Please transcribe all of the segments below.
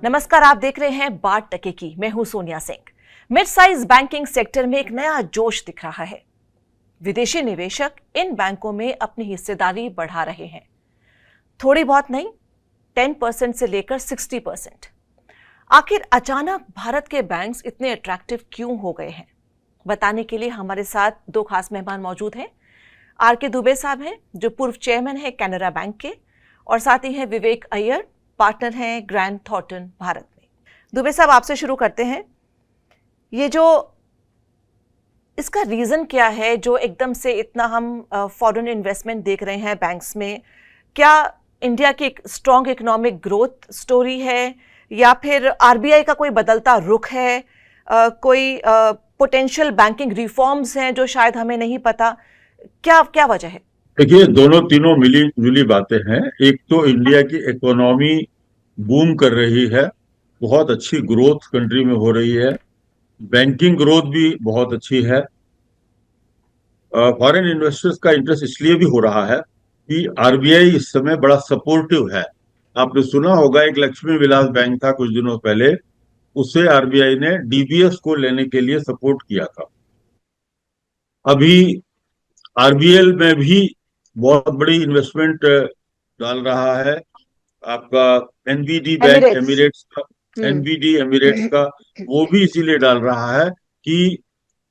नमस्कार, आप देख रहे हैं बात टके की। मैं हूं Sonia Singh. Mid size banking sector में एक नया जोश दिख रहा है। विदेशी निवेशक इन बैंकों में अपनी हिस्सेदारी बढ़ा रहे हैं। थोड़ी बहुत नहीं, 10% से लेकर 60%। आखिर अचानक भारत के बैंक्स इतने अट्रैक्टिव क्यों हो गए हैं, बताने के लिए हमारे साथ दो खास मेहमान मौजूद हैं। आर.के. दुबे साहब हैं, जो पूर्व चेयरमैन है कैनरा बैंक के, और साथ ही हैं विवेक अय्यर, पार्टनर हैं ग्रैंड थॉर्टन भारत में। दुबे साहब, आपसे शुरू करते हैं। ये जो इसका रीजन क्या है जो एकदम से इतना हम फॉरेन इन्वेस्टमेंट देख रहे हैं बैंक्स में? क्या इंडिया की एक स्ट्रॉन्ग इकोनॉमिक ग्रोथ स्टोरी है, या फिर आरबीआई का कोई बदलता रुख है, कोई पोटेंशियल बैंकिंग रिफॉर्म्स हैं जो शायद हमें नहीं पता? क्या क्या वजह है? देखिए, दोनों तीनों मिली जुली बातें हैं। एक तो इंडिया की इकोनॉमी बूम कर रही है, बहुत अच्छी ग्रोथ कंट्री में हो रही है। बैंकिंग ग्रोथ भी बहुत अच्छी है। फॉरेन इन्वेस्टर्स का इंटरेस्ट इसलिए भी हो रहा है कि आरबीआई इस समय बड़ा सपोर्टिव है। आपने सुना होगा, एक लक्ष्मी विलास बैंक था कुछ दिनों पहले, उसे आरबीआई ने डीबीएस को लेने के लिए सपोर्ट किया था। अभी आरबीएल में भी बहुत बड़ी इन्वेस्टमेंट डाल रहा है। आपका एनबीडी बैंक एमिरेट्स। एमिरेट्स का, हम्म। एनबीडी एमिरेट्स का वो भी इसीलिए डाल रहा है कि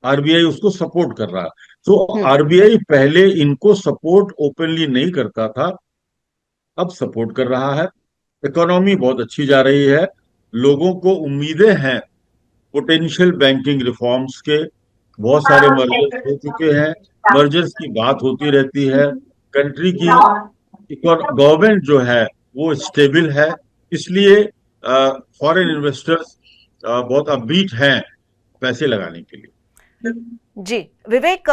आरबीआई उसको सपोर्ट कर रहा है। तो हम्म। आरबीआई पहले इनको सपोर्ट ओपनली नहीं करता था, अब सपोर्ट कर रहा है। इकोनॉमी बहुत अच्छी जा रही है। लोगों को उम्मीदें हैं पोटेंशियल बैंकिंग रिफॉर्म्स के। बहुत सारे मर्जर्स हो चुके हैं, मर्जर्स की बात होती रहती है। कंट्री की गवर्नमेंट जो है वो स्टेबल है, इसलिए फॉरेन इन्वेस्टर्स बहुत अपबीट हैं पैसे लगाने के लिए। जी विवेक,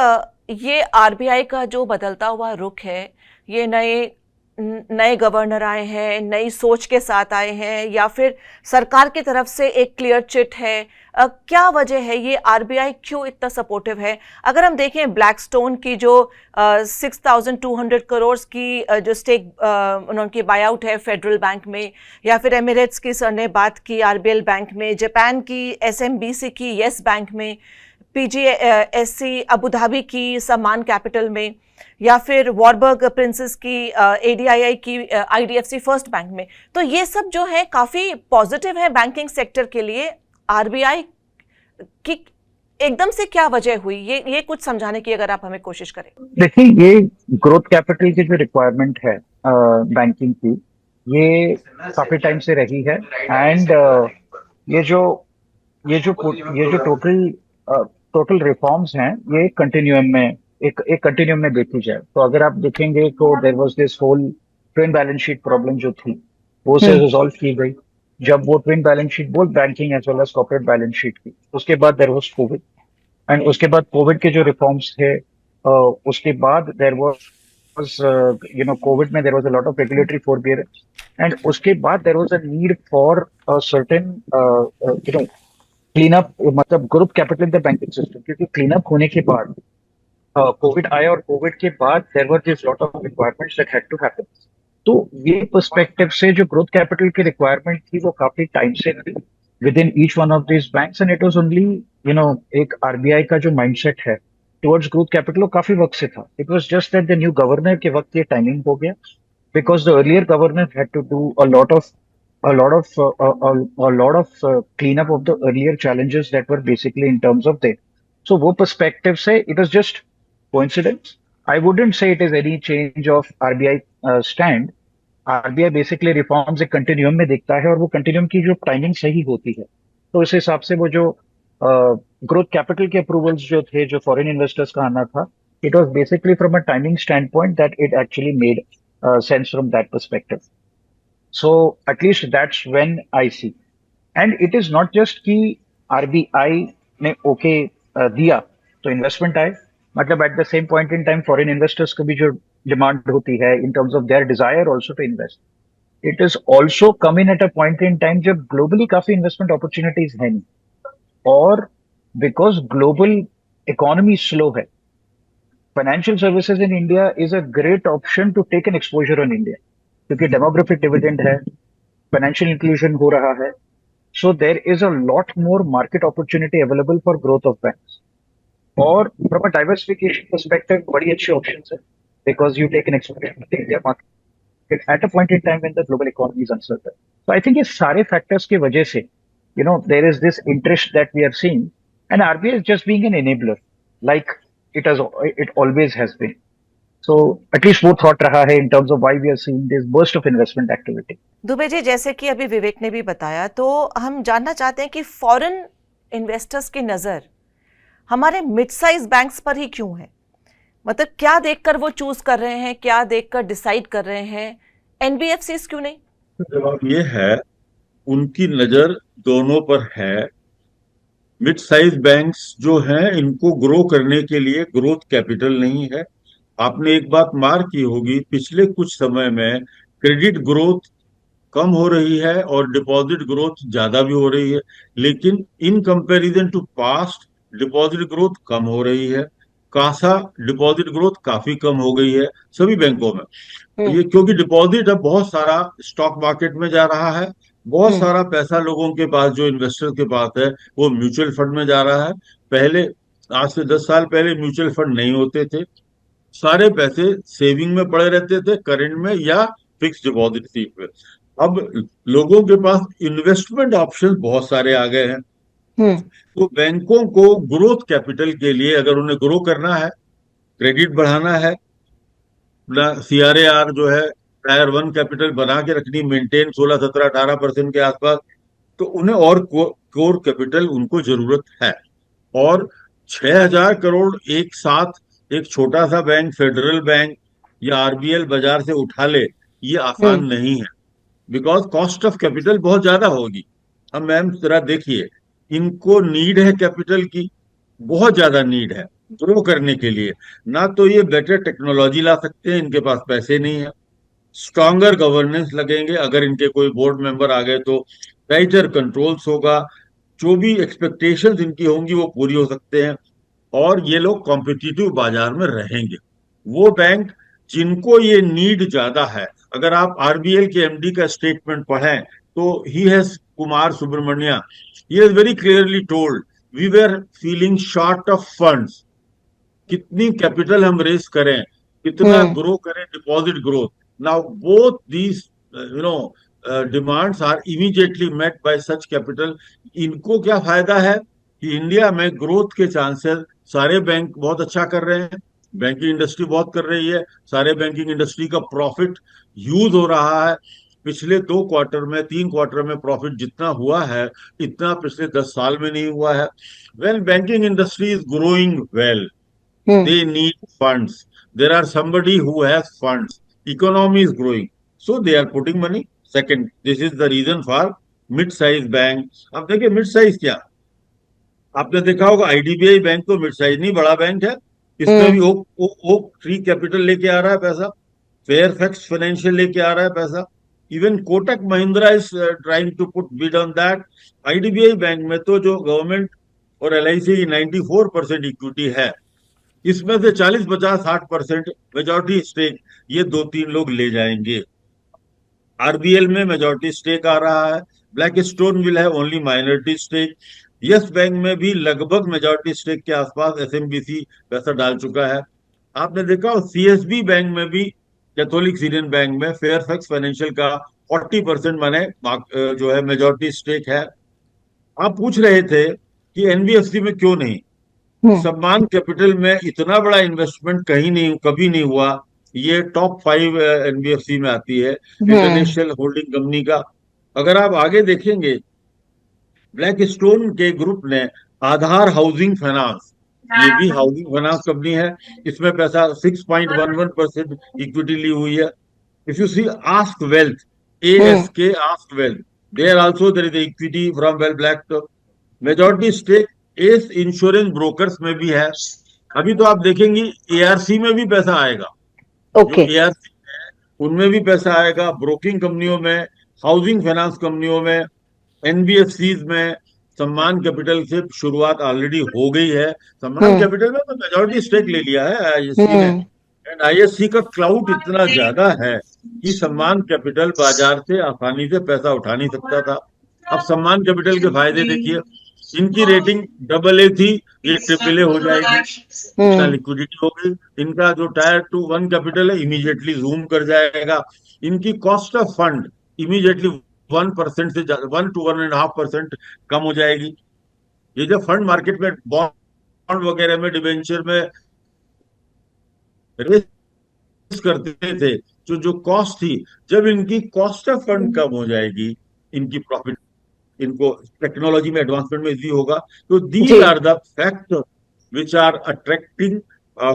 ये आरबीआई का जो बदलता हुआ रुख है, ये नए नए गवर्नर आए हैं, नई सोच के साथ आए हैं, या फिर सरकार की तरफ से एक क्लियर चिट है? क्या वजह है? ये आरबीआई क्यों इतना सपोर्टिव है? अगर हम देखें ब्लैकस्टोन की जो 6,200 करोड़ की जो स्टेक उनकी बाय आउट है फेडरल बैंक में, या फिर एमिरेट्स की सर ने बात की आरबीएल बैंक में, जापान की एसएमबीसी की येस बैंक में, पीजीएससी अबू धाबी की सम्मान कैपिटल में, या फिर वॉरबर्ग प्रिंसेस की एडीआईआई की आईडीएफसी फर्स्ट बैंक में, तो ये सब जो है काफी पॉजिटिव है बैंकिंग सेक्टर के लिए। आरबीआई की एकदम से क्या वजह हुई, ये कुछ समझाने की अगर आप हमें कोशिश करें। देखिए, ये ग्रोथ कैपिटल की जो रिक्वायरमेंट है बैंकिंग की, ये काफी टाइम से रही है। एंड ये जो ये जो ये जो टोटल रिफॉर्म्स हैं, ये कंटिन्यूम में एक कंटिन्यूम में देखी जाए तो अगर आप देखेंगे तो there was this whole twin balance sheet problem जो थी, वो से रिजॉल्व की गई। जब वो ट्विन बैलेंस शीट बोल banking as well as corporate balance sheet की, उसके बाद देयर वाज कोविड। एंड उसके बाद कोविड के जो रिफॉर्म्स थे, उसके बाद देयर वाज कोविड में there was a lot of regulatory forbearance. And उसके बाद there was a need for certain clean up, मतलब group capital in the banking system, क्योंकि क्लीन अप होने के बाद कोविड आया, और कोविड के बाद there were this lot of requirements that had to happen. तो ये पर्सपेक्टिव से जो ग्रोथ कैपिटल की रिक्वायरमेंट थी, वो काफी टाइम से थी with in each one of this banks. And it was only एक आरबीआई का जो माइंडसेट है टुवर्ड्स ग्रोथ कैपिटल, वो काफी वक्त से था। It was just that the new governor के वक्त ये टाइमिंग हो गया, because the earlier governor had to do a lot of cleanup of the earlier challenges that were basically in terms of there. So वो perspective से it was just coincidence. I wouldn't say it is any change of RBI stand. RBI basically reforms एक continuum में देखता है, और वो continuum की जो timing सही होती है, तो इस हिसाब से वो जो growth capital के approvals जो थे, जो foreign investors का आना था, it was basically from a timing standpoint that it actually made sense from that perspective. So at least that's when I see. And it is not just कि RBI ने okay दिया तो investment आए, मतलब at the same point in time foreign investors को भी जो demand होती है in terms of their desire also to invest, it is also come in at a point in time जब ग्लोबली काफी इन्वेस्टमेंट अपॉर्चुनिटीज है नहीं, और बिकॉज ग्लोबल इकोनॉमी स्लो है, financial services in India is a great option to take an exposure on India, क्योंकि demographic dividend है, financial inclusion हो रहा है, So there is a lot more market opportunity available for growth of banks. और from a diversification perspective, बड़ी अच्छी options है because you take an exposure to the India market at a point in time when the global economy is uncertain. So I think ये सारे factors की वजह से, there is this interest that we are seeing, and RBI is just being an enabler, like it always has been. So at least वो thought रहा है in terms of why we are seeing this burst of investment activity. Dubey ji, जैसे कि अभी विवेक ने भी बताया, तो हम जानना चाहते हैं कि फॉरेन इन्वेस्टर्स की नज़र हमारे मिड साइज बैंक्स पर ही क्यों है? मतलब क्या देखकर वो चूज कर रहे हैं, क्या देखकर डिसाइड कर रहे हैं, एनबीएफसीज क्यों नहीं? जवाब ये है, उनकी नजर दोनों पर है। मिड साइज बैंक्स जो हैं, इनको ग्रो करने के लिए ग्रोथ कैपिटल नहीं है। आपने एक बात मार्क की होगी, पिछले कुछ समय में क्रेडिट ग्रोथ कम हो रही है और डिपॉजिट ग्रोथ ज्यादा भी हो रही है, लेकिन in comparison to past deposit growth कम हो रही है। कासा डिपॉजिट ग्रोथ काफी कम हो गई है सभी बैंकों में। ये क्योंकि डिपॉजिट अब बहुत सारा स्टॉक मार्केट में जा रहा है, बहुत सारा पैसा लोगों के पास, जो इन्वेस्टर के पास है, वो म्यूचुअल फंड में जा रहा है। पहले, आज से 10 साल पहले म्यूचुअल फंड नहीं होते थे, सारे पैसे सेविंग में पड़े रहते थे, करंट में या फिक्स डिपॉजिट सीट पे। अब लोगों के पास इन्वेस्टमेंट ऑप्शन बहुत सारे आ गए हैं, तो बैंकों को ग्रोथ कैपिटल के लिए, अगर उन्हें ग्रो करना है, क्रेडिट बढ़ाना है, CRAR जो है टायर 1 कैपिटल बना के रखनी, मेंटेन 16, 17, 18% के आसपास, तो उन्हें और कोर कैपिटल उनको जरूरत है। और 6,000 करोड़ एक साथ एक छोटा सा बैंक, फेडरल बैंक या आरबीएल बाजार से उठा ले, ये आसान नहीं है, बिकॉज कॉस्ट ऑफ कैपिटल बहुत ज्यादा होगी। अब मैम जरा देखिए, इनको नीड है कैपिटल की, बहुत ज्यादा नीड है ग्रो करने के लिए। ना तो ये बेटर टेक्नोलॉजी ला सकते हैं, इनके पास पैसे नहीं है। स्ट्रॉन्गर गवर्नेंस लगेंगे, अगर इनके कोई बोर्ड मेंबर आ गए तो टाइटर कंट्रोल्स होगा, जो भी एक्सपेक्टेशंस इनकी होंगी वो पूरी हो सकते हैं, और ये लोग कॉम्पिटिटिव बाजार में रहेंगे। वो बैंक जिनको ये नीड ज्यादा है, अगर आप आरबीएल के एमडी का स्टेटमेंट पढ़ें तो he has, Kumar Subramanya, he has very clearly told we were feeling short of funds. कितनी कैपिटल हम रेस करें, कितना ग्रो करें, deposit growth. Now both these demands are immediately met by such capital. इनको क्या फायदा है कि इंडिया में ग्रोथ के चांसेस, सारे बैंक बहुत अच्छा कर रहे हैं, बैंकिंग इंडस्ट्री बहुत कर रही है, सारे बैंकिंग इंडस्ट्री का प्रॉफिट यूज हो रहा है। पिछले 2 क्वार्टर में, 3 क्वार्टर में प्रॉफिट जितना हुआ है, इतना पिछले 10 साल में नहीं हुआ है। When banking industry is growing well, they need funds. There are somebody who has funds. Economy is growing, so they are putting money. Second, this is the reason for mid-size bank. अब देखिए mid size क्या, आपने देखा होगा IDBI bank तो mid size नहीं, बड़ा bank है। इसमें भी ओक ट्री कैपिटल लेके आ रहा है पैसा, फेयरफैक्स फाइनेंशियल लेके आ रहा है पैसा, even Kotak Mahindra is trying to put bid on that. IDBI bank में तो जो गवर्नमेंट और एलआईसी की 94% इक्विटी है, इसमें से 40, 50, 60% मेजॉरिटी स्टेक ये 2-3 लोग ले जाएंगे। आरबीएल में मेजॉरिटी स्टेक आ रहा है, Blackstone will have only minority stake. Yes Bank में भी लगभग मेजॉरिटी स्टेक के आसपास एसएमबीसी पैसा डाल चुका है। आपने देखा सीएसबी बैंक में भी, कैथोलिक सीरियन बैंक में फेयरफैक्स फाइनेंशियल का 40% माने जो है मेजॉरिटी स्टेक है। आप पूछ रहे थे कि एनबीएफसी में क्यों नहीं, सम्मान कैपिटल में इतना बड़ा इन्वेस्टमेंट कहीं नहीं, कभी नहीं हुआ। ये टॉप 5 एनबीएफसी में आती है, इंटरनेशनल होल्डिंग कंपनी का। अगर आप आगे देखेंगे, ब्लैक स्टोन के ग्रुप ने आधार हाउसिंग फाइनेंस, ये भी हाउसिंग फाइनेंस कंपनी है, इसमें पैसा 6.11% इक्विटी ली हुई है। If you see ASK Wealth, ASK ASK Wealth, there also there is equity from well black. Majority stake as insurance brokers में भी है। अभी तो आप देखेंगे एआरसी में भी पैसा आएगा, जो एआरसी है उनमें भी पैसा आएगा, ब्रोकिंग कंपनियों में, हाउसिंग फाइनेंस कंपनियों में, एनबीएफसीज में। सम्मान कैपिटल से शुरुआत ऑलरेडी हो गई है। सम्मान कैपिटल में तो मेजॉरिटी स्टेक ले लिया है आईएससी ने, एंड आईएससी का क्लाउड इतना ज्यादा है कि सम्मान कैपिटल बाजार से आसानी से पैसा उठा नहीं सकता था। अब सम्मान कैपिटल के फायदे देखिए, इनकी रेटिंग AA थी, ये AAA हो जाएगी, इतना लिक्विडिटी होगी। इनका जो टायर 2 1 कैपिटल है इमीडिएटली जूम कर जाएगा। इनकी कॉस्ट ऑफ फंड इमीडिएटली 1% से 1 to 1.5% कम हो जाएगी। ये जब फंड मार्केट में बॉन्ड वगैरह में डिबेंचर में रेस करते थे, जो जो कॉस्ट थी, जब इनकी कॉस्ट ऑफ फंड कम हो जाएगी, इनकी प्रॉफिट, इनको टेक्नोलॉजी में एडवांसमेंट में इजी होगा। तो दीज जी are the factor which are attracting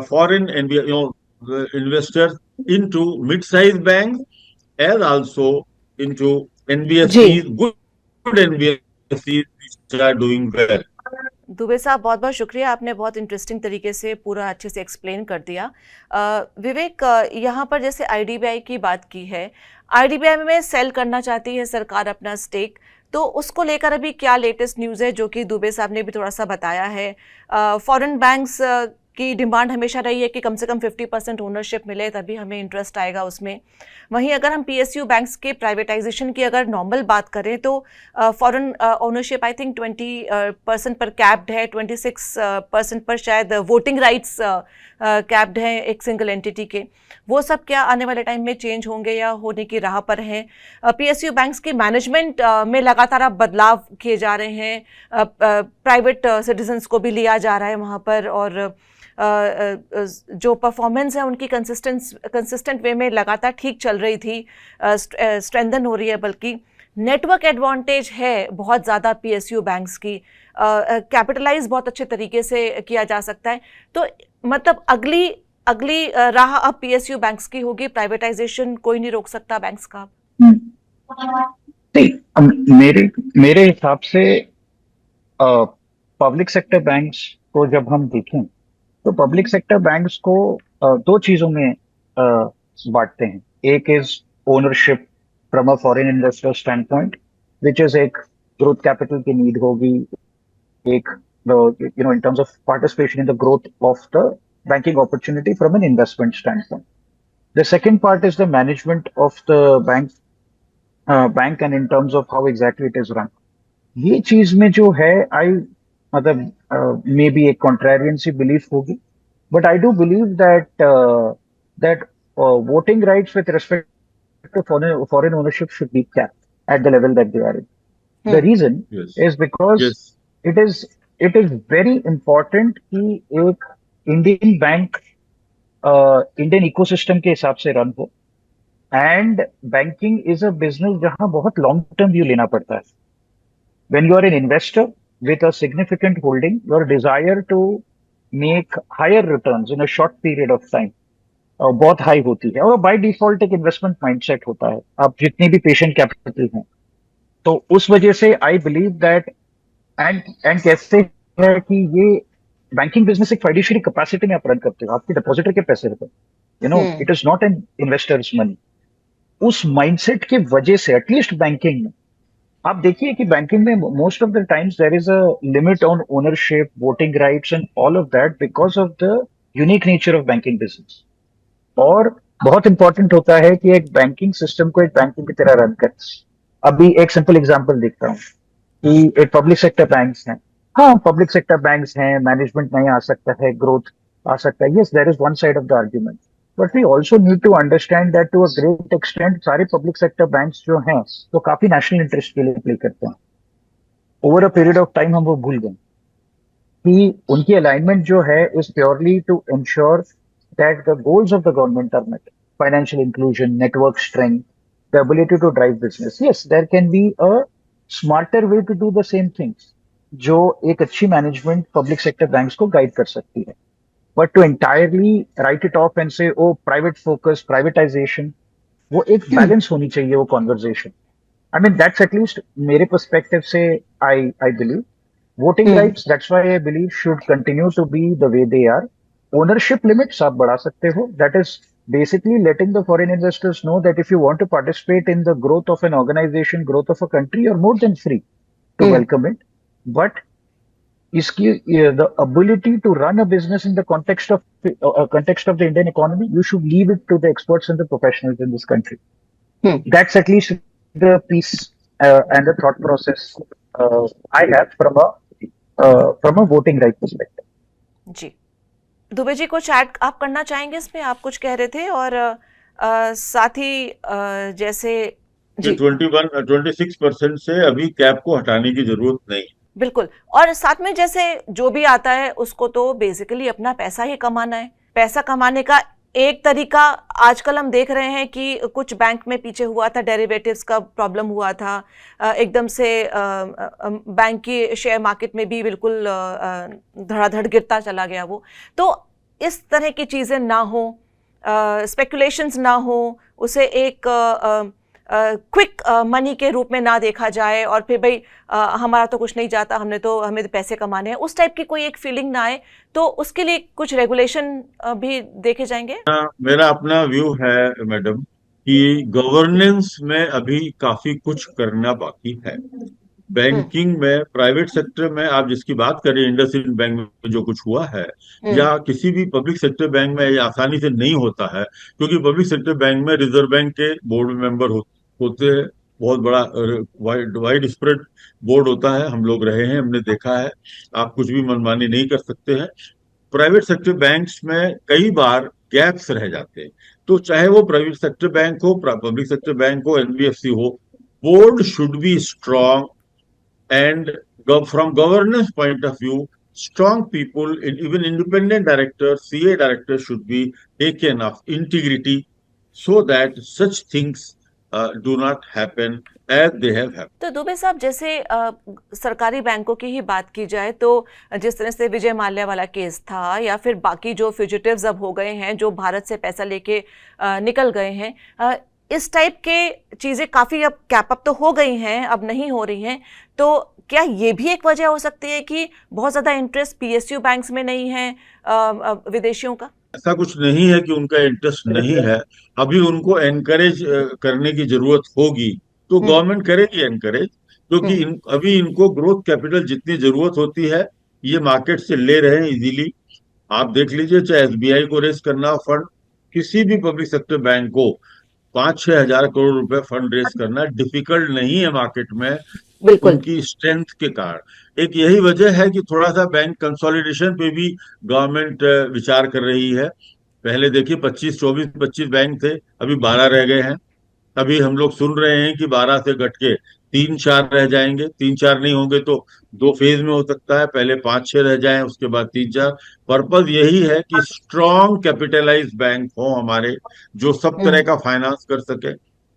foreign and investors into mid-sized banks as also into जी NBFCs, good NBFCs which are doing well. Dubey साहब बहुत बहुत शुक्रिया, आपने बहुत इंटरेस्टिंग तरीके से पूरा अच्छे से एक्सप्लेन कर दिया। विवेक, यहाँ पर जैसे आईडीबीआई की बात की है, आईडीबीआई में सेल करना चाहती है सरकार अपना स्टेक, तो उसको लेकर अभी क्या लेटेस्ट न्यूज़ है, जो कि दुबे साहब ने भी थोड़ा सा बताया है। फॉरेन बैंक्स की डिमांड हमेशा रही है कि कम से कम 50% ओनरशिप मिले तभी हमें इंटरेस्ट आएगा उसमें। वहीं अगर हम पीएसयू बैंक्स के प्राइवेटाइजेशन की अगर नॉर्मल बात करें तो फॉरेन ओनरशिप आई थिंक 20% पर कैप्ड है, 26% पर शायद वोटिंग राइट्स कैप्ड हैं एक सिंगल एंटिटी के। वो सब क्या आने वाले टाइम में चेंज होंगे या होने की राह पर हैं? पीएसयू बैंक्स के मैनेजमेंट में लगातार अब बदलाव किए जा रहे हैं, प्राइवेट सिटीजन्स को भी लिया जा रहा है वहाँ पर, और जो परफॉर्मेंस है उनकी कंसिस्टेंट वे में लगातार ठीक चल रही थी, स्ट्रेंथन हो रही है, बल्कि नेटवर्क एडवांटेज है बहुत ज़्यादा पीएसयू बैंक्स की, कैपिटलाइज बहुत अच्छे तरीके से किया जा सकता है। तो मतलब अगली राह अब पीएसयू बैंक्स की होगी, प्राइवेटाइजेशन कोई नहीं रोक सकता बैंक्स का। नहीं, मेरे मेरे हिसाब से पब्लिक सेक्टर बैंक्स को जब हम देखें तो पब्लिक सेक्टर बैंक्स को दो चीजों में बांटते हैं। एक is ownership from a foreign investor stand point, which is एक ग्रोथ कैपिटल की नीड होगी, एक इन terms of participation in the growth of the banking opportunity from an investment standpoint. The second part is the management of the bank and in terms of how exactly it is run. ये चीज में जो है मतलब may be एक contrarian सी belief होगी, but I do believe that voting rights with respect to foreign ownership should be capped at the level that they are in. The reason is because it is very important कि एक Indian bank Indian ecosystem के हिसाब से run हो, and banking is a business जहां बहुत long term view लेना पड़ता है। When you are an investor with a significant holding, your desire to make higher returns in a short period of time बहुत हाई होती है, और बाय डिफॉल्ट एक इन्वेस्टमेंट माइंडसेट होता है, आप जितनी भी पेशेंट कैपिटल हैं। तो उस वजह से आई बिलीव दैट एंड कैसे है कि ये बैंकिंग बिजनेस एक फाइडेंशियरी कैपेसिटी में आप रन करते हो, आपके डिपॉजिटर के पैसे होते हैं, it is not an investors money. उस माइंडसेट की वजह से एटलीस्ट बैंकिंग में आप देखिए कि बैंकिंग में most of the times there is a limit on ownership, voting rights and all of that because of the unique nature of banking business. और बहुत इंपॉर्टेंट होता है कि एक बैंकिंग सिस्टम को एक बैंकिंग की तरह रन कर। अभी एक सिंपल एग्जाम्पल देखता हूँ कि एक पब्लिक सेक्टर बैंक्स हैं, हाँ पब्लिक सेक्टर बैंक्स हैं, मैनेजमेंट नहीं आ सकता है, ग्रोथ आ सकता है, yes there is one side of the argument, but we also need to understand that to a great extent सारे पब्लिक सेक्टर बैंक्स जो हैं वो काफी नेशनल इंटरेस्ट के लिए प्ले करते हैं। Over a period of time हम वो भूल गए कि उनकी अलाइनमेंट जो है is purely to ensure that the goals of the government are met, financial inclusion, network strength, the ability to drive business. Yes there can be a smarter way to do the same things जो एक अच्छी management public sector banks को guide कर सकती है, but to entirely write it off and से ओ private focus, privatisation, वो एक बैलेंस होनी चाहिए वो conversation. I mean that's at least मेरे पर्सपेक्टिव से I believe voting rights, that's why I believe should continue to be the way they are. Ownership limits आप बढ़ा सकते हो, that is basically letting the foreign investors know that if you want to participate in the growth of an organization, growth of a country, you're more than free to welcome it. But the ability to run a business in the context of the Indian economy, you should leave it to the experts and the professionals in this country. That's at least the piece and the thought process I have from a voting right perspective. जी, दुबे जी कुछ add आप करना चाहेंगे इसमें? आप कुछ कह रहे थे और साथ ही जैसे कि जी 26% से अभी कैप को हटाने की जरूरत नहीं। बिल्कुल, और साथ में जैसे जो भी आता है उसको तो बेसिकली अपना पैसा ही कमाना है। पैसा कमाने का एक तरीका आजकल हम देख रहे हैं कि कुछ बैंक में पीछे हुआ था, डेरिवेटिव्स का प्रॉब्लम हुआ था, एकदम से बैंक की शेयर मार्केट में भी बिल्कुल धड़ाधड़ गिरता चला गया वो। तो इस तरह की चीज़ें ना हो, स्पेकुलेशंस ना हो, उसे एक क्विक मनी के रूप में ना देखा जाए और फिर भाई हमारा तो कुछ नहीं जाता, हमें तो पैसे कमाने हैं, उस टाइप की कोई एक फीलिंग ना आए, तो उसके लिए कुछ रेगुलेशन भी देखे जाएंगे। मेरा अपना व्यू है मैडम कि गवर्नेंस में अभी काफी कुछ करना बाकी है। बैंकिंग में, प्राइवेट सेक्टर में आप जिसकी बात करें, इंडसइंड बैंक में जो कुछ हुआ है, या किसी भी पब्लिक सेक्टर बैंक में, ये आसानी से नहीं होता है, क्योंकि पब्लिक सेक्टर बैंक में रिजर्व बैंक के बोर्ड मेंबर होते हैं, बहुत बड़ा वाइड स्प्रेड बोर्ड होता है, हम लोग रहे हैं, हमने देखा है, आप कुछ भी मनमानी नहीं कर सकते हैं। प्राइवेट सेक्टर बैंक्स में कई बार गैप्स रह जाते हैं, तो चाहे वो प्राइवेट सेक्टर बैंक हो, पब्लिक सेक्टर बैंक हो, एनबीएफसी हो, board should be strong and from governance point of view, strong people, even independent directors, CA directors should be taken of integrity so that such things do not happen as they have happened. तो दुबे साहब, जैसे सरकारी बैंकों की ही बात की जाए तो जिस तरह से विजय माल्या वाला केस था, या फिर बाकी जो फ्यूजिटिव्स अब हो गए हैं, जो भारत से पैसा लेके निकल गए हैं, इस टाइप के चीज़ें काफ़ी अब कैप अप तो हो गई हैं, अब नहीं हो रही हैं, तो क्या ये भी एक वजह हो सकती है कि बहुत ज़्यादा इंटरेस्ट पीएसयू बैंक्स में नहीं है विदेशियों का? ऐसा कुछ नहीं है कि उनका इंटरेस्ट नहीं है, अभी उनको एनकरेज करने की जरूरत होगी, तो गवर्नमेंट करेगी एनकरेज, क्योंकि अभी इनको ग्रोथ कैपिटल जितनी जरूरत होती है ये मार्केट से ले रहे हैं इजीली। आप देख लीजिए, चाहे एसबीआई को रेस करना फंड, किसी भी पब्लिक सेक्टर बैंक को 5-6 हजार करोड़ रुपए फंड रेस करना डिफिकल्ट नहीं है मार्केट में, उनकी स्ट्रेंथ के कारण। एक यही वजह है कि थोड़ा सा बैंक कंसोलिडेशन पे भी गवर्नमेंट विचार कर रही है। पहले देखिए 25 बैंक थे, अभी 12 रह गए हैं। अभी हम लोग सुन रहे हैं कि 12 से घट के 3-4 रह जाएंगे, 3-4 नहीं होंगे तो 2 फेज में हो सकता है, पहले 5-6 रह जाएं, उसके बाद 3-4। पर्पज यही है कि स्ट्रॉन्ग कैपिटलाइज बैंक हो हमारे, जो सब तरह का फाइनेंस कर सके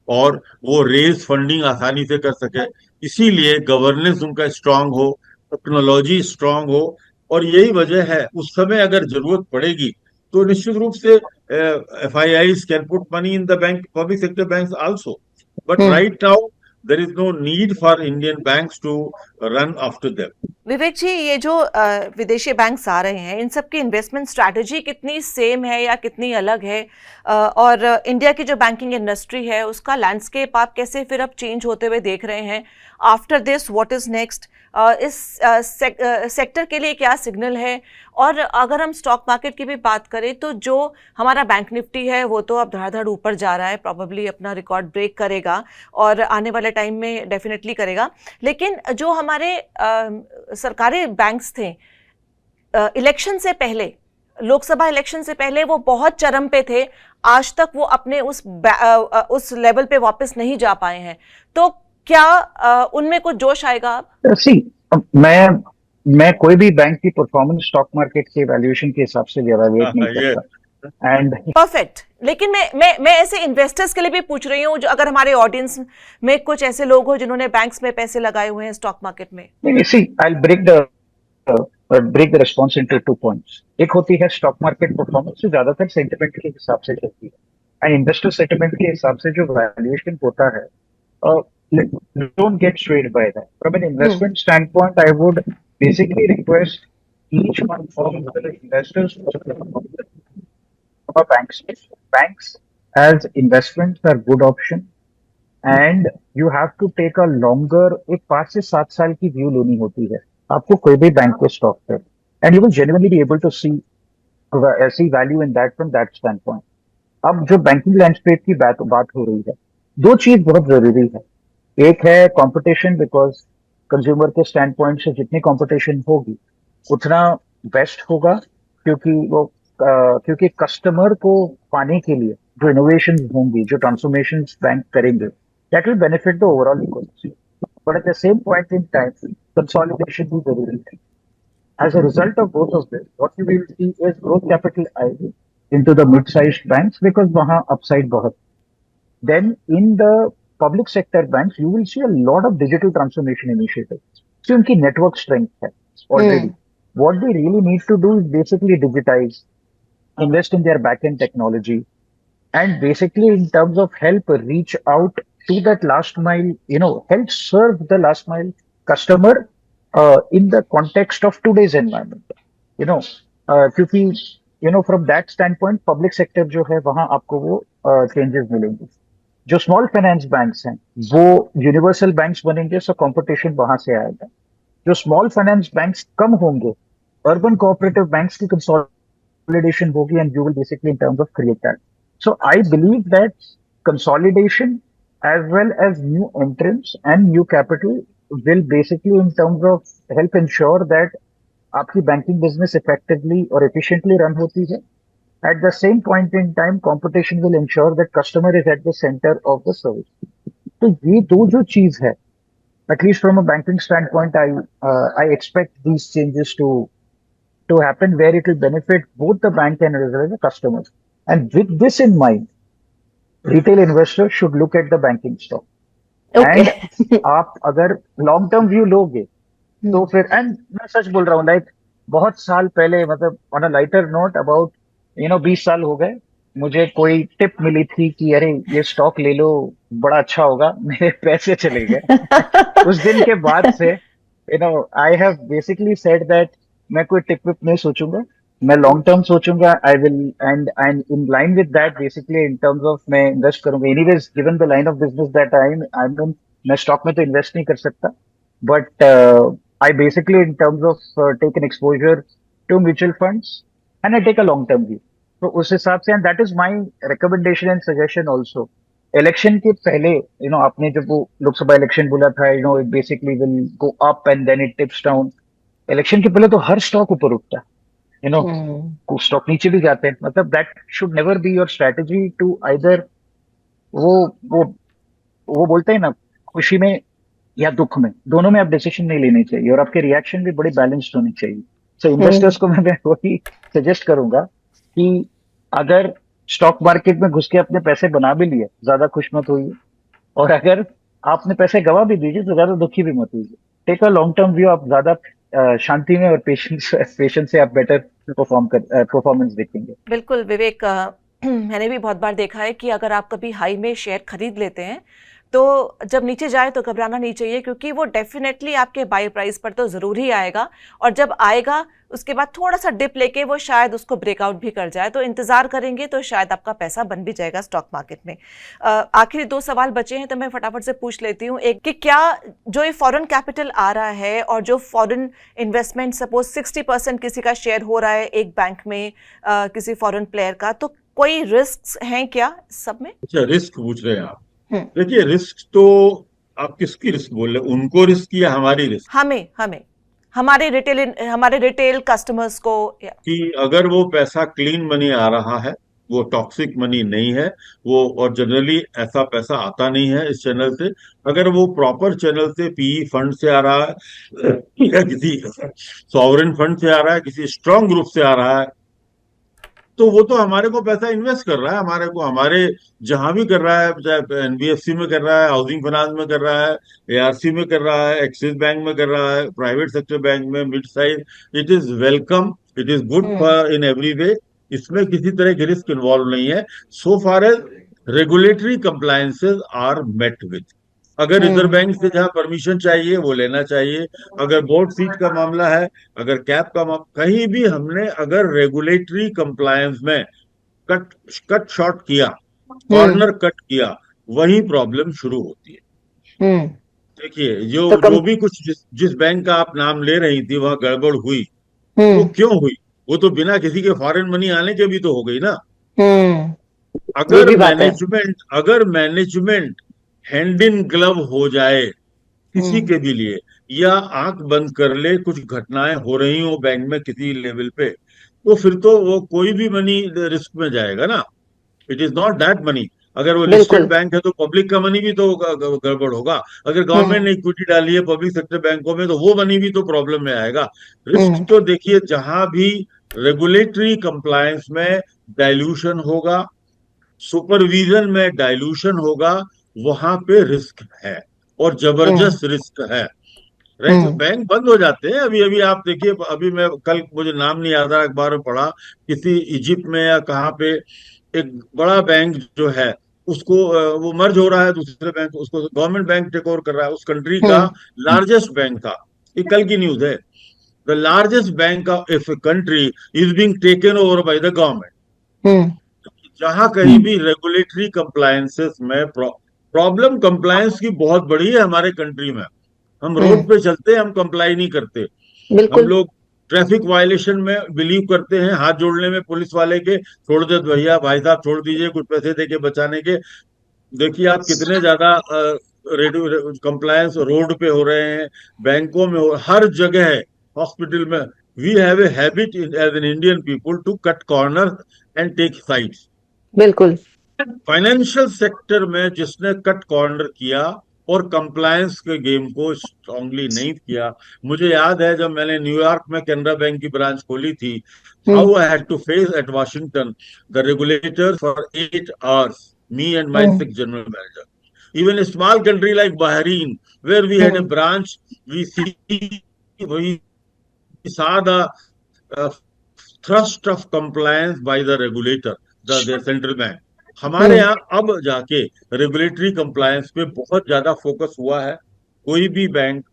और वो रेज फंडिंग आसानी से कर सके, इसीलिए गवर्नेंस उनका स्ट्रांग हो, टेक्नोलॉजी स्ट्रांग हो, और यही वजह है उस समय अगर जरूरत पड़ेगी तो निश्चित रूप से FIIs can put money in the bank, public sector banks also. But right now there is no need for Indian banks to run after them. विवेक जी, ये जो विदेशी बैंक्स आ रहे हैं, इन सब की इन्वेस्टमेंट स्ट्रैटेजी कितनी सेम है या कितनी अलग है, और इंडिया की जो बैंकिंग इंडस्ट्री है उसका लैंडस्केप आप कैसे फिर अब चेंज होते हुए देख रहे हैं? After this what is next? इस सेक्टर के लिए क्या सिग्नल है? और अगर हम स्टॉक मार्केट की भी बात करें तो जो हमारा बैंक निफ्टी है वो तो अब धड़ाधड़ ऊपर जा रहा है, प्रॉबेबली अपना रिकॉर्ड ब्रेक करेगा और आने वाले टाइम में डेफिनेटली करेगा, लेकिन जो हमारे सरकारी बैंक्स थे इलेक्शन से पहले, लोकसभा इलेक्शन से पहले वो बहुत चरम पे थे, आज तक वो अपने उस लेवल पे वापस नहीं जा पाए हैं, तो क्या उनमें कुछ जोश आएगा अब? मैं कोई भी बैंक की परफॉर्मेंस स्टॉक मार्केट के वैल्यूएशन के हिसाब से इवैल्यूएट नहीं करता। एंड परफेक्ट, लेकिन मैं ऐसे इन्वेस्टर्स के लिए भी पूछ रही हूँ, जो अगर हमारे ऑडियंस में कुछ ऐसे लोग हो जिन्होंने बैंक्स में पैसे लगाए हुए हैं स्टॉक मार्केट में। I'll break the response into 2 points. एक होती है स्टॉक मार्केट परफॉर्मेंस जो ज्यादातर सेंटिमेंट के हिसाब से चलती है, एंड इन्वेस्टर सेंटिमेंट के हिसाब से जो वैल्यूएशन होता है, don't get swayed by that. From an investment standpoint, I would basically request each one of the investors from banks as investments are good option, and you have to take a longer, एक 5 से 7 साल की view लेनी होती है आपको कोई भी बैंक को स्टॉक पर, and you will genuinely be able to see value in that from that standpoint. अब जो बैंकिंग लैंडस्केप की बात हो रही है, 2 चीज बहुत जरूरी है। एक है कंपटीशन, बिकॉज कंज्यूमर के स्टैंड पॉइंट से जितनी कंपटीशन होगी उतना बेस्ट होगा, क्योंकि कस्टमर को पाने के लिए जो इनोवेशन होंगी, जो ट्रांसफॉर्मेशन बैंक करेंगे, that will benefit the overall ecosystem. But at the same point in time consolidation भी जरूरी है। As a result of both of this, what you will see is growth capital IV into the mid-sized banks because वहाँ upside बहुत। Then in the public sector banks, you will see a lot of digital transformation initiatives. So उनकी network strength है already. What they really need to do is basically digitize, invest in their back-end technology, and basically in terms of help reach out to that last mile, help serve the last mile customer in the context of today's environment, क्योंकि from that standpoint public sector जो है वहां आपको वो changes मिलेंगे। जो small finance banks हैं वो यूनिवर्सल बैंक्स बनेंगे, सो कंपटीशन वहां से आएगा। जो स्मॉल फाइनेंस बैंक्स कम होंगे, अर्बन कोऑपरेटिव बैंक्स की consolidation होगी, and you will basically in terms of create that. So I believe that consolidation as well as new entrants and new capital will basically in terms of help ensure that आपकी banking business effectively और efficiently run होती है। At the same point in time, competition will ensure that customer is at the center of the service. तो ये दो जो चीज है, at least from a banking standpoint, I expect these changes to happen where it will benefit both the bank and as well as the customers. And with this in mind, retail investors should look at the banking stock. Okay. And आप अगर long term view लोगे तो फिर, and मैं सच बोल रहा हूँ, like बहुत साल पहले, मतलब on a lighter note, about 20 साल हो गए, मुझे कोई टिप मिली थी कि अरे ये स्टॉक ले लो, बड़ा अच्छा होगा, मेरे पैसे चले गए। उस दिन के बाद से I have basically said that मैं कोई टिप विप नहीं सोचूंगा, मैं लॉन्ग टर्म सोचूंगा। I will and in line with that basically in terms of मैं इन्वेस्ट करूंगा। Anyways given the line of business that I am in, मैं stock में तो इन्वेस्ट नहीं कर सकता, but I basically in terms of take an exposure to mutual funds and I take a long term view. तो उस हिसाब से, and that is my recommendation and suggestion also. Election के पहले आपने जब वो लोकसभा इलेक्शन बोला था, it basically will go up and then it tips down. Election के पहले तो हर स्टॉक ऊपर उठता है, कुछ स्टॉक नीचे भी जाते हैं। मतलब that should never be your strategy to either वो बोलते हैं ना, खुशी में या दुख में, दोनों में आप डिसीजन नहीं लेनी चाहिए, और आपके रिएक्शन भी बड़ी बैलेंस्ड होनी चाहिए। सो इन्वेस्टर्स को मैं वही सजेस्ट करूंगा कि अगर स्टॉक मार्केट में घुस के अपने पैसे बना भी लिए, ज्यादा खुश मत होइए, और अगर आपने पैसे गवा भी दीजिए तो ज्यादा दुखी भी मत होइए। Take a long term view, आप ज्यादा शांति में और पेशेंस से आप बेटर परफॉर्मेंस देखेंगे। बिल्कुल विवेक, मैंने भी बहुत बार देखा है कि अगर आप कभी हाई में शेयर खरीद लेते हैं तो जब नीचे जाए तो घबराना नहीं चाहिए, क्योंकि वो डेफिनेटली आपके बाय प्राइस पर तो ज़रूर ही आएगा, और जब आएगा उसके बाद थोड़ा सा डिप लेके वो शायद उसको ब्रेकआउट भी कर जाए, तो इंतज़ार करेंगे तो शायद आपका पैसा बन भी जाएगा स्टॉक मार्केट में। आखिरी 2 सवाल बचे हैं तो मैं फटाफट से पूछ लेती हूँ। एक कि क्या जो ये फॉरेन कैपिटल आ रहा है और जो फॉरेन इन्वेस्टमेंट, सपोज 60% किसी का शेयर हो रहा है एक बैंक में किसी फॉरेन प्लेयर का, तो कोई रिस्क हैं क्या सब में? अच्छा, रिस्क पूछ रहे हैं आप। देखिए, रिस्क तो आप किसकी रिस्क बोल रहे हैं, उनको रिस्क या हमारी रिस्क? हमें हमारे रिटेल कस्टमर्स को। कि अगर वो पैसा क्लीन मनी आ रहा है, वो टॉक्सिक मनी नहीं है, वो, और जनरली ऐसा पैसा आता नहीं है इस चैनल से, अगर वो प्रॉपर चैनल से पीई फंड से आ रहा है या किसी सॉवरेन फंड से आ रहा है, किसी स्ट्रांग ग्रुप से आ रहा है, तो वो तो हमारे को पैसा इन्वेस्ट कर रहा है, हमारे जहां भी कर रहा है, चाहे एनबीएफसी में कर रहा है, हाउसिंग फाइनेंस में कर रहा है, एआरसी में कर रहा है, एक्सिस बैंक में कर रहा है, प्राइवेट सेक्टर बैंक में, mid size, it is welcome, it is good for in every way. इसमें किसी तरह की रिस्क इन्वॉल्व नहीं है, so far as regulatory compliances are met with. अगर रिजर्व बैंक से जहां परमिशन चाहिए वो लेना चाहिए, अगर बोर्ड सीट का मामला है, अगर कैप का कहीं भी हमने अगर रेगुलेटरी कंप्लायंस में कट शॉर्ट किया, कॉर्नर कट किया, वही प्रॉब्लम शुरू होती है। देखिए, जो भी कुछ जिस बैंक का आप नाम ले रही थी वहां गड़बड़ हुई, वो क्यों हुई? वो तो बिना किसी के फॉरेन मनी आने के भी तो हो गई ना। अगर मैनेजमेंट हैंड इन ग्लव हो जाए किसी हम्म के भी लिए, या आंख बंद कर ले कुछ घटनाएं हो रही हो बैंक में किसी लेवल पे, तो फिर तो वो कोई भी मनी रिस्क में जाएगा ना। It is not that money. अगर वो लिस्टेड बिल्कुल। बैंक है तो पब्लिक का मनी भी तो गड़बड़ होगा। अगर गवर्नमेंट हम्म ने इक्विटी डाली है पब्लिक सेक्टर बैंकों में तो वो मनी भी तो प्रॉब्लम में आएगा। रिस्क हम्म तो देखिए, जहां भी रेगुलेटरी कंप्लायंस में डाइल्यूशन होगा, सुपरविजन में डाइल्यूशन होगा, वहां पे रिस्क है, और हम्म जबरदस्त रिस्क है। हम्म बैंक बंद हो जाते हैं। अभी अभी आप देखिए, अभी मैं कल, मुझे नाम नहीं याद आ रहा, अखबार में पढ़ा, किसी इजिप्ट में या कहाँ पे एक बड़ा बैंक जो है उसको वो मर्ज हो रहा है दूसरे बैंक, उसको गवर्नमेंट बैंक टेक ओवर कर रहा है, उस कंट्री का हम्म लार्जेस्ट बैंक था। ये कल की न्यूज है। The largest bank of if country is being taken over by the government. Hmm जहां कहीं भी रेगुलेटरी कंप्लायंसेस में प्रॉब्लम कंप्लायंस की बहुत बड़ी है हमारे कंट्री में। हम रोड हम्म पे चलते हैं, हम कंप्लाई नहीं करते। हम बिल्कुल। लोग ट्रैफिक वायलेशन में बिलीव करते हैं, हाथ जोड़ने में पुलिस वाले के, छोड़ दे भैया, भाई साहब छोड़ दीजिए, कुछ पैसे दे के बचाने के। देखिए आप कितने ज्यादा रेडियो कंप्लायंस रोड पे हो रहे हैं, बैंकों में हर जगह है, हॉस्पिटल में। We have a habit as an Indian people to cut corner and take sides. बिल्कुल। फाइनेंशियल सेक्टर में जिसने कट कॉर्नर किया और कंप्लायंस के गेम को स्ट्रांगली नहीं किया, मुझे याद है जब मैंने न्यूयॉर्क में कैनरा बैंक की ब्रांच खोली थी, hmm how I had to face at Washington the regulator for 8 hours, me and my hmm 6 general manager. Even a small country like Bahrain, where we had a hmm branch, we saw the uh, thrust of compliance by the regulator, the central bank. हमारे हम्म यहाँ अब जाके regulatory compliance पे बहुत ज्यादा focus हुआ है। कोई भी बैंक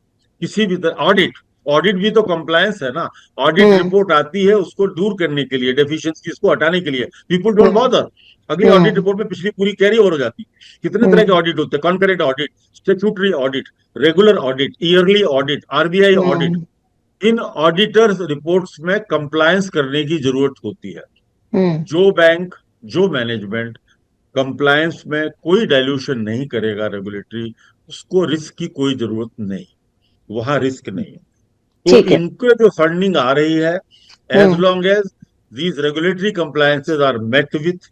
किसी भी तरह, ऑडिट, ऑडिट भी तो कंप्लायंस है ना। ऑडिट हम्म रिपोर्ट आती है उसको दूर करने के लिए, डेफिशिएंसीज को हटाने के लिए, पीपल डोंट हम्म बॉदर। अगली ऑडिट हम्म रिपोर्ट में पिछली पूरी कैरी ओवर हो जाती है। कितने तरह के हम्म ऑडिट होते हैं, concurrent audit, statutory audit, regular audit, yearly audit, RBI audit. हम्म इन ऑडिटर्स रिपोर्ट्स में कंप्लायंस करने की जरूरत होती है। हम्म जो बैंक, जो मैनेजमेंट कंप्लायंस में कोई डाइल्यूशन नहीं करेगा रेगुलेटरी, उसको रिस्क की कोई जरूरत नहीं, वहां रिस्क नहीं है। तो ठीक है। इनके जो फंडिंग आ रही है, as hmm long as these regulatory compliances are met with,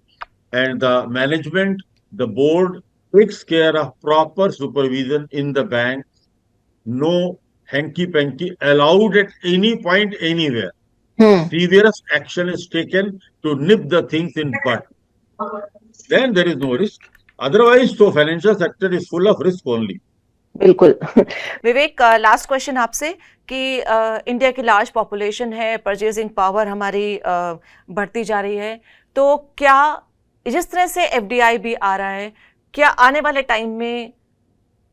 and the management, the board takes care of proper supervision in the bank, no hanky panky allowed at any point anywhere. Hmm Serious action is taken to nip the things in bud, then there is no risk. Otherwise, so financial sector is full of risk only. बिल्कुल। विवेक, last question आपसे कि India की large population है, purchasing power हमारी बढ़ती जा रही है, तो क्या जिस तरह से एफडीआई भी आ रहा है, क्या आने वाले टाइम में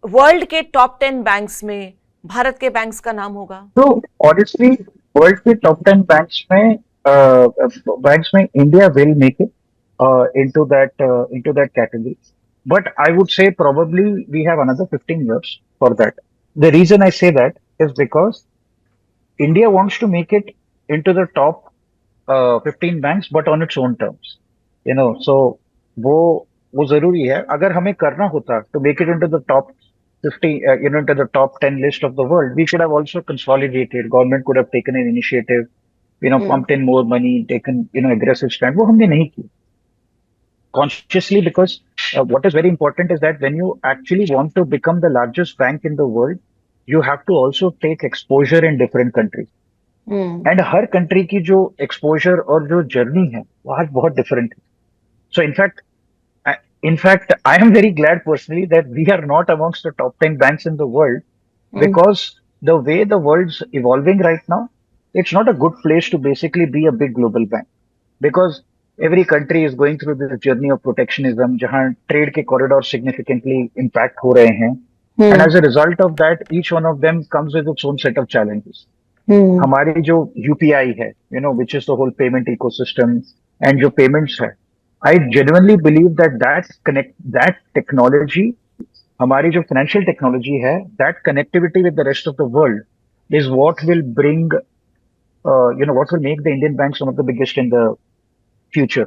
वर्ल्ड के टॉप 10 बैंक्स में भारत के बैंक्स का नाम होगा? तो ऑनेस्टली वर्ल्ड के टॉप 10 बैंक्स में India will make it into that category. But I would say probably we have another 15 years for that. The reason I say that is because India wants to make it into the top 15 banks, but on its own terms. So वो वो जरूरी है। अगर हमें करना होता to make it into the top 50, into the top 10 list of the world, we should have also consolidated. Government could have taken an initiative, hmm pumped in more money, taken, aggressive stand. वो हमने नहीं की consciously, because what is very important is that when you actually want to become the largest bank in the world, you have to also take exposure in different countries. And her country की जो exposure और जो journey है वो आज बहुत different है। So in fact I am very glad personally that we are not amongst the top 10 banks in the world, because the way the world's evolving right now, it's not a good place to basically be a big global bank, because every country is going through this journey of protectionism, जहां trade के corridor significantly impact हो रहे हैं, and as a result of that, each one of them comes with its own set of challenges. हमारी जो UPI है, which is the whole payment ecosystem and जो payments है, I genuinely believe that technology, हमारी जो financial technology है, that connectivity with the rest of the world is what will bring, what will make the Indian banks one of the biggest in the future.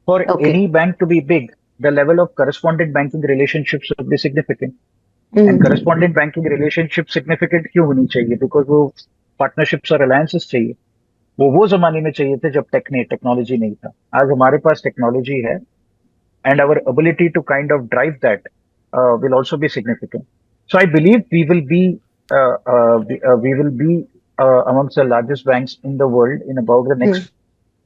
For Okay. any bank to be big, the level of correspondent banking relationships would be significant. And correspondent banking relationship significant क्यों होनी चाहिए? Because वो partnerships और alliances चाहिए. वो जमाने में चाहिए थे जब टेक्नोलॉजी नहीं था. आज हमारे पास टेक्नोलॉजी है, and our ability to kind of drive that will also be significant. So I believe we will be amongst the largest banks in the world in about the next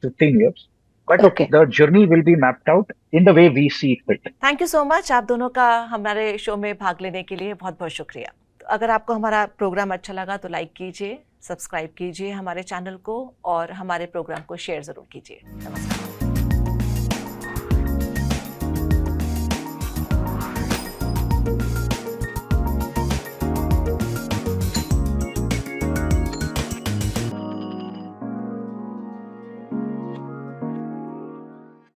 15 years. But the journey will be mapped out in the way we see fit. Thank you so much, आप दोनों का हमारे show में भाग लेने के लिए बहुत बहुत शुक्रिया। तो अगर आपको हमारा प्रोग्राम अच्छा लगा तो लाइक कीजिए, सब्सक्राइब कीजिए हमारे चैनल को और हमारे प्रोग्राम को शेयर जरूर कीजिए। नमस्कार।